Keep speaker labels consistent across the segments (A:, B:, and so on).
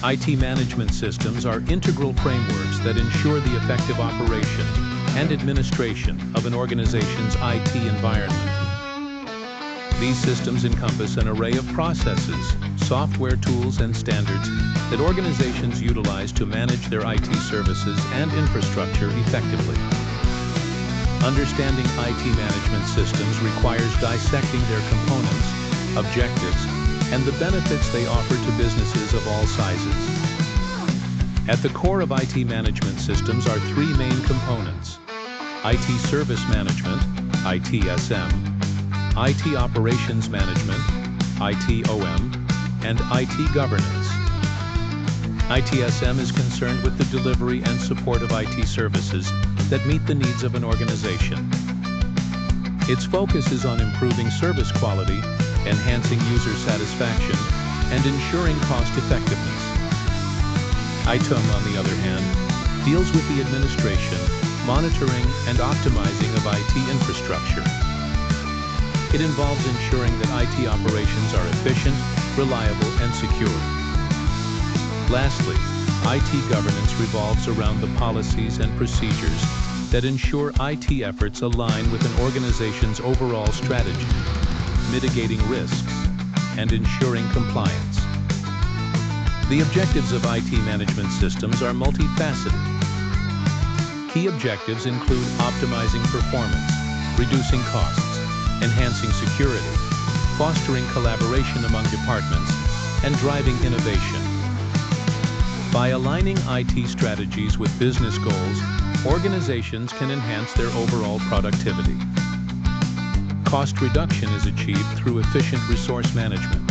A: IT management systems are integral frameworks that ensure the effective operation and administration of an organization's IT environment. These systems encompass an array of processes, software tools, and standards that organizations utilize to manage their IT services and infrastructure effectively. Understanding IT management systems requires dissecting their components, objectives, and the benefits they offer to businesses of all sizes. At the core of IT management systems are three main components: IT service management, ITSM, IT operations management, ITOM, and IT governance. ITSM is concerned with the delivery and support of IT services that meet the needs of an organization. Its focus is on improving service quality, enhancing user satisfaction, and ensuring cost effectiveness. ITOM, on the other hand, deals with the administration, monitoring, and optimizing of IT infrastructure. It involves ensuring that IT operations are efficient, reliable, and secure. Lastly, IT governance revolves around the policies and procedures that ensure IT efforts align with an organization's overall strategy, mitigating risks, and ensuring compliance. The objectives of IT management systems are multifaceted. Key objectives include optimizing performance, reducing costs, enhancing security, fostering collaboration among departments, and driving innovation. By aligning IT strategies with business goals, organizations can enhance their overall productivity. Cost reduction is achieved through efficient resource management,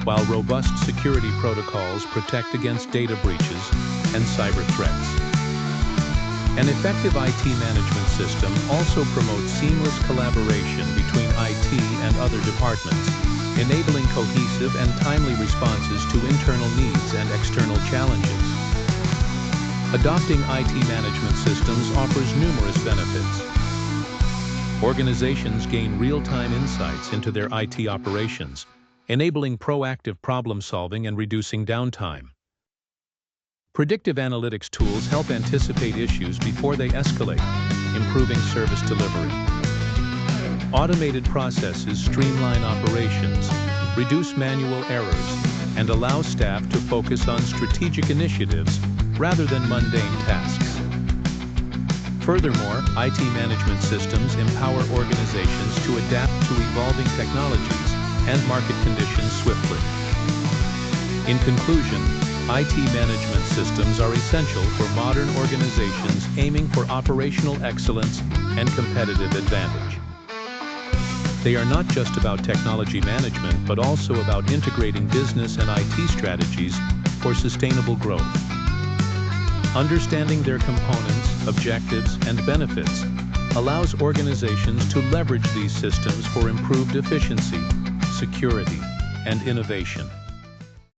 A: while robust security protocols protect against data breaches and cyber threats. An effective IT management system also promotes seamless collaboration between IT and other departments, enabling cohesive and timely responses to internal needs and external challenges. Adopting IT management systems offers numerous benefits. Organizations gain real-time insights into their IT operations, enabling proactive problem-solving and reducing downtime. Predictive analytics tools help anticipate issues before they escalate, improving service delivery. Automated processes streamline operations, reduce manual errors, and allow staff to focus on strategic initiatives rather than mundane tasks. Furthermore, IT management systems empower organizations to adapt to evolving technologies and market conditions swiftly. In conclusion, IT management systems are essential for modern organizations aiming for operational excellence and competitive advantage. They are not just about technology management, but also about integrating business and IT strategies for sustainable growth. Understanding their components, objectives, and benefits allows organizations to leverage these systems for improved efficiency, security, and innovation.